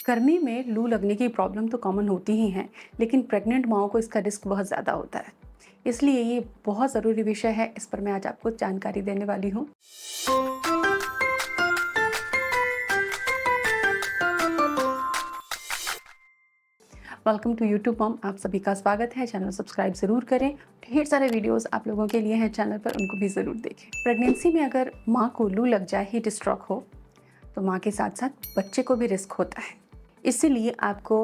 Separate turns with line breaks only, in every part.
गर्मी में लू लगने की प्रॉब्लम तो कॉमन होती ही है, लेकिन प्रेग्नेंट माओं को इसका रिस्क बहुत ज़्यादा होता है। इसलिए ये बहुत ज़रूरी विषय है, इस पर मैं आज आपको जानकारी देने वाली हूँ। वेलकम टू यूट्यूब मॉम, आप सभी का स्वागत है। चैनल सब्सक्राइब ज़रूर करें। ढेर सारे वीडियोस आप लोगों के लिए हैं चैनल पर, उनको भी ज़रूर देखें। प्रेगनेंसी में अगर माँ को लू लग जाए, हीट स्ट्रोक हो, तो माँ के साथ साथ बच्चे को भी रिस्क होता है। इसीलिए आपको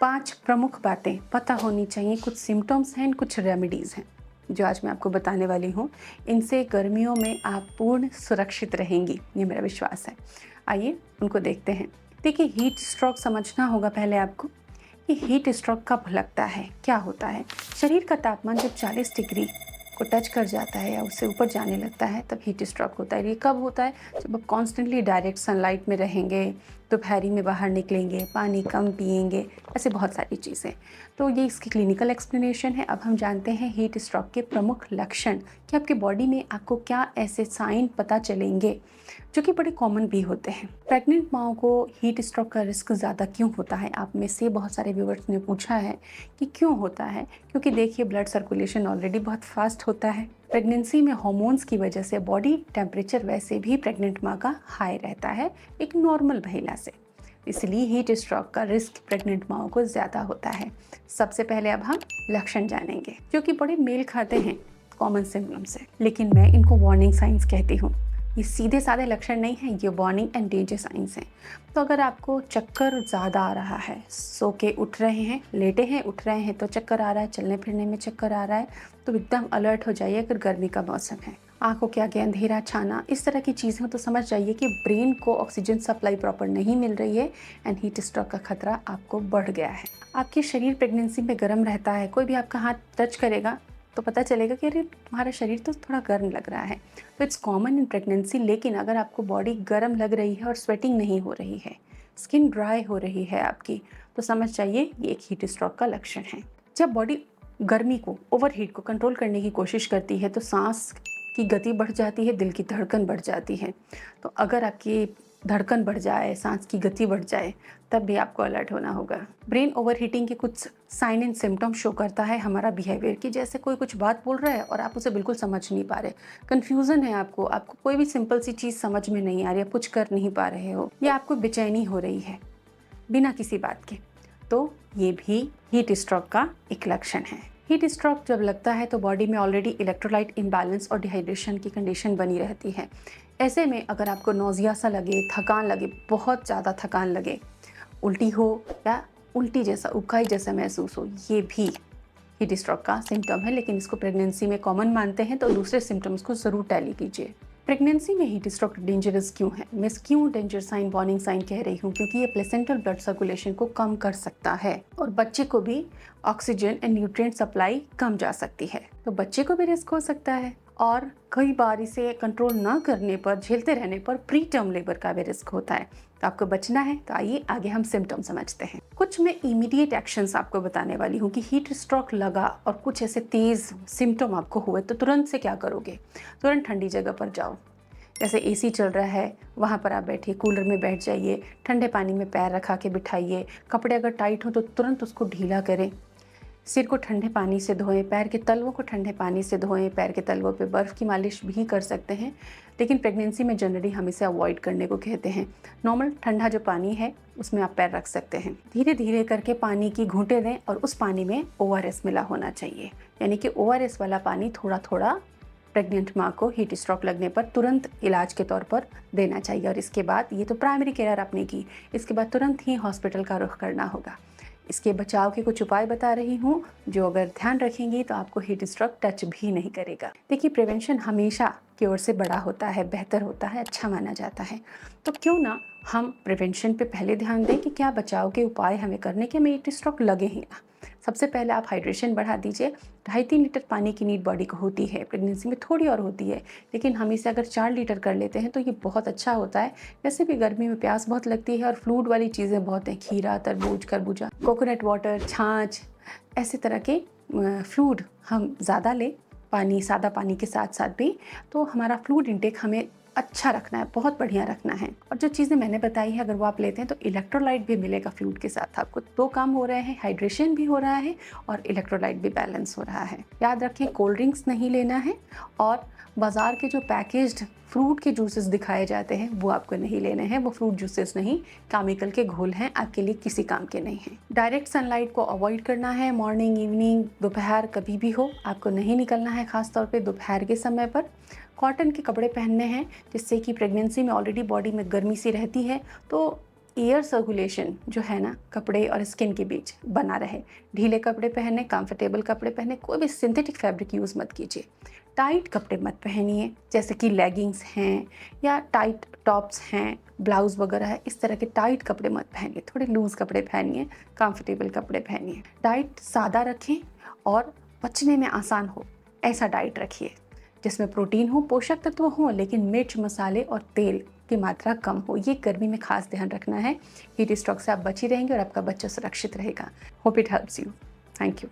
5 प्रमुख बातें पता होनी चाहिए। कुछ सिम्टम्स हैं, कुछ रेमेडीज़ हैं जो आज मैं आपको बताने वाली हूँ। इनसे गर्मियों में आप पूर्ण सुरक्षित रहेंगी, ये मेरा विश्वास है। आइए उनको देखते हैं। देखिए, हीट स्ट्रोक समझना होगा पहले आपको कि हीट स्ट्रोक कब लगता है, क्या होता है। शरीर का तापमान जब 40 डिग्री को टच कर जाता है या उससे ऊपर जाने लगता है, तब हीट स्ट्रोक होता है। ये कब होता है? जब आप कॉन्स्टेंटली डायरेक्ट सनलाइट में रहेंगे, दोपहरी में बाहर निकलेंगे, पानी कम पिएंगे, ऐसे बहुत सारी चीज़ें। तो ये इसकी क्लिनिकल एक्सप्लेनेशन है। अब हम जानते हैं हीट स्ट्रोक के प्रमुख लक्षण, कि आपके बॉडी में आपको क्या ऐसे साइन पता चलेंगे जो कि बड़े कॉमन भी होते हैं। प्रेग्नेंट माओं को हीट स्ट्रोक का रिस्क ज़्यादा क्यों होता है? आप में से बहुत सारे व्यूअर्स ने पूछा है कि क्यों होता है। क्योंकि देखिए, ब्लड सर्कुलेशन ऑलरेडी बहुत फास्ट होता है। प्रेगनेंसी में हार्मोन्स की वजह से बॉडी टेम्परेचर वैसे भी प्रेग्नेंट माँ का हाई रहता है एक नॉर्मल महिला से। इसलिए हीट स्ट्रोक का रिस्क प्रेग्नेंट माओं को ज़्यादा होता है। सबसे पहले अब हम लक्षण जानेंगे जो कि बड़े मेल खाते हैं कॉमन सिम्टम से, लेकिन मैं इनको वार्निंग साइंस कहती हूँ। ये सीधे साधे लक्षण नहीं हैं, ये वार्निंग एंड डेंजर साइंस हैं। तो अगर आपको चक्कर ज़्यादा आ रहा है, सो के उठ रहे हैं, लेटे हैं, उठ रहे हैं तो चक्कर आ रहा है, चलने फिरने में चक्कर आ रहा है, तो एकदम अलर्ट हो जाइए। अगर गर्मी का मौसम है, आंखों के आगे अंधेरा छाना, इस तरह की चीज़ें हो, तो समझ जाइए कि ब्रेन को ऑक्सीजन सप्लाई प्रॉपर नहीं मिल रही है एंड हीट स्ट्रोक का खतरा आपको बढ़ गया है। आपके शरीर प्रेगनेंसी में गर्म रहता है। कोई भी आपका हाथ टच करेगा तो पता चलेगा कि अरे, तुम्हारा शरीर तो थोड़ा गर्म लग रहा है। तो इट्स कॉमन इन प्रेगनेंसी। लेकिन अगर आपको बॉडी गर्म लग रही है और स्वेटिंग नहीं हो रही है, स्किन ड्राई हो रही है आपकी, तो समझ जाइए ये एक हीट स्ट्रोक का लक्षण है। जब बॉडी गर्मी को, ओवरहीट को कंट्रोल करने की कोशिश करती है, तो सांस की गति बढ़ जाती है, दिल की धड़कन बढ़ जाती है। तो अगर आपकी धड़कन बढ़ जाए, सांस की गति बढ़ जाए, तब भी आपको अलर्ट होना होगा। ब्रेन ओवरहीटिंग के कुछ साइन एंड सिम्टम शो करता है हमारा बिहेवियर की। जैसे कोई कुछ बात बोल रहा है और आप उसे बिल्कुल समझ नहीं पा रहे, कन्फ्यूज़न है आपको कोई भी सिंपल सी चीज़ समझ में नहीं आ रही, आप कुछ कर नहीं पा रहे हो, या आपको बेचैनी हो रही है बिना किसी बात के, तो ये भी हीट स्ट्रोक का एक लक्षण है। हीट स्ट्रोक जब लगता है तो बॉडी में ऑलरेडी इलेक्ट्रोलाइट इम्बैलेंस और डिहाइड्रेशन की कंडीशन बनी रहती है। ऐसे में अगर आपको नौजिया सा लगे, थकान लगे, बहुत ज़्यादा थकान लगे, उल्टी हो या उल्टी जैसा, उबकाई जैसा महसूस हो, ये भी हीट स्ट्रोक का सिम्टम है। लेकिन इसको प्रेगनेंसी में कॉमन मानते हैं, तो दूसरे सिम्टम्स को ज़रूर टैली कीजिए। प्रेगनेंसी में हीट स्ट्रोक डेंजरस क्यों है? मैं क्यों डेंजर साइन, वार्निंग साइन कह रही हूँ? क्योंकि ये प्लेसेंटल ब्लड सर्कुलेशन को कम कर सकता है और बच्चे को भी ऑक्सीजन एंड न्यूट्रिएंट सप्लाई कम जा सकती है, तो बच्चे को भी रिस्क हो सकता है। और कई बार इसे कंट्रोल ना करने पर, झेलते रहने पर प्री टर्म लेबर का भी रिस्क होता है। तो आपको बचना है। तो आइए आगे हम सिम्टम समझते हैं। कुछ मैं इमीडिएट एक्शंस आपको बताने वाली हूँ कि हीट स्ट्रोक लगा और कुछ ऐसे तेज सिम्टम आपको हुए तो तुरंत से क्या करोगे। तुरंत ठंडी जगह पर जाओ। जैसे एसी चल रहा है, वहाँ पर आप बैठिए, कूलर में बैठ जाइए, ठंडे पानी में पैर रखा के बिठाइए। कपड़े अगर टाइट हो तो तुरंत उसको ढीला करें। सिर को ठंडे पानी से धोएं, पैर के तलवों को ठंडे पानी से धोएं। पैर के तलवों पे बर्फ़ की मालिश भी कर सकते हैं, लेकिन प्रेगनेंसी में जनरली हम इसे अवॉइड करने को कहते हैं। नॉर्मल ठंडा जो पानी है उसमें आप पैर रख सकते हैं। धीरे धीरे करके पानी की घूंटे दें और उस पानी में ओआरएस मिला होना चाहिए, यानी कि ओआरएस वाला पानी थोड़ा थोड़ा प्रेग्नेंट माँ को हीट स्ट्रोक लगने पर तुरंत इलाज के तौर पर देना चाहिए। और इसके बाद, ये तो प्राइमरी केयर आपने की, इसके बाद तुरंत ही हॉस्पिटल का रुख करना होगा। इसके बचाव के कुछ उपाय बता रही हूँ जो अगर ध्यान रखेंगी तो आपको हीट स्ट्रोक टच भी नहीं करेगा। देखिए, प्रिवेंशन हमेशा की ओर से बड़ा होता है, बेहतर होता है, अच्छा माना जाता है। तो क्यों ना हम प्रिवेंशन पे पहले ध्यान दें कि क्या बचाव के उपाय हमें करने के, हमें हीट स्ट्रोक लगे ही ना। सबसे पहले आप हाइड्रेशन बढ़ा दीजिए। 2.5-3 लीटर पानी की नीड बॉडी को होती है, प्रेगनेंसी में थोड़ी और होती है, लेकिन हम इसे अगर 4 लीटर कर लेते हैं तो ये बहुत अच्छा होता है। वैसे भी गर्मी में प्यास बहुत लगती है और फ्लूइड वाली चीज़ें बहुत हैं, खीरा, तरबूज, खरबूजा, कोकोनट वाटर, छाछ, ऐसे तरह के फ्लूइड हम ज़्यादा लें, पानी, सादा पानी के साथ साथ भी, तो हमारा फ्लूइड इंटेक हमें अच्छा रखना है, बहुत बढ़िया रखना है। और जो चीज़ें मैंने बताई है अगर वो आप लेते हैं तो इलेक्ट्रोलाइट भी मिलेगा फ्लूइड के साथ आपको। 2 काम हो रहे हैं, हाइड्रेशन भी हो रहा है और इलेक्ट्रोलाइट भी बैलेंस हो रहा है। याद रखें कोल्ड ड्रिंक्स नहीं लेना है और बाज़ार के जो पैकेज्ड फ्रूट के जूसेस दिखाए जाते हैं वो आपको नहीं लेने हैं। वो फ्रूट जूसेस नहीं, केमिकल के घोल हैं, आपके लिए किसी काम के नहीं हैं। डायरेक्ट सनलाइट को अवॉइड करना है। मॉर्निंग, इवनिंग, दोपहर कभी भी हो आपको नहीं निकलना है, ख़ास तौर पे दोपहर के समय पर। कॉटन के कपड़े पहनने हैं जिससे कि प्रेगनेंसी में ऑलरेडी बॉडी में गर्मी सी रहती है तो एयर सर्कुलेशन जो है ना कपड़े और स्किन के बीच बना रहे। ढीले कपड़े पहने, कंफर्टेबल कपड़े पहने, कोई भी सिंथेटिक फैब्रिक यूज़ मत कीजिए। टाइट कपड़े मत पहनिए जैसे कि लेगिंग्स हैं या टाइट टॉप्स हैं, ब्लाउज़ वगैरह है, इस तरह के टाइट कपड़े मत पहनिए। थोड़े लूज़ कपड़े पहनिए, कंफर्टेबल कपड़े पहनिए। डाइट सादा रखें और पचने में आसान हो ऐसा डाइट रखिए जिसमें प्रोटीन हो, पोषक तत्व हों, लेकिन मिर्च, मसाले और तेल की मात्रा कम हो। ये गर्मी में खास ध्यान रखना है। हीट स्ट्रोक से आप बची रहेंगे और आपका बच्चा सुरक्षित रहेगा। Hope it helps you. Thank you.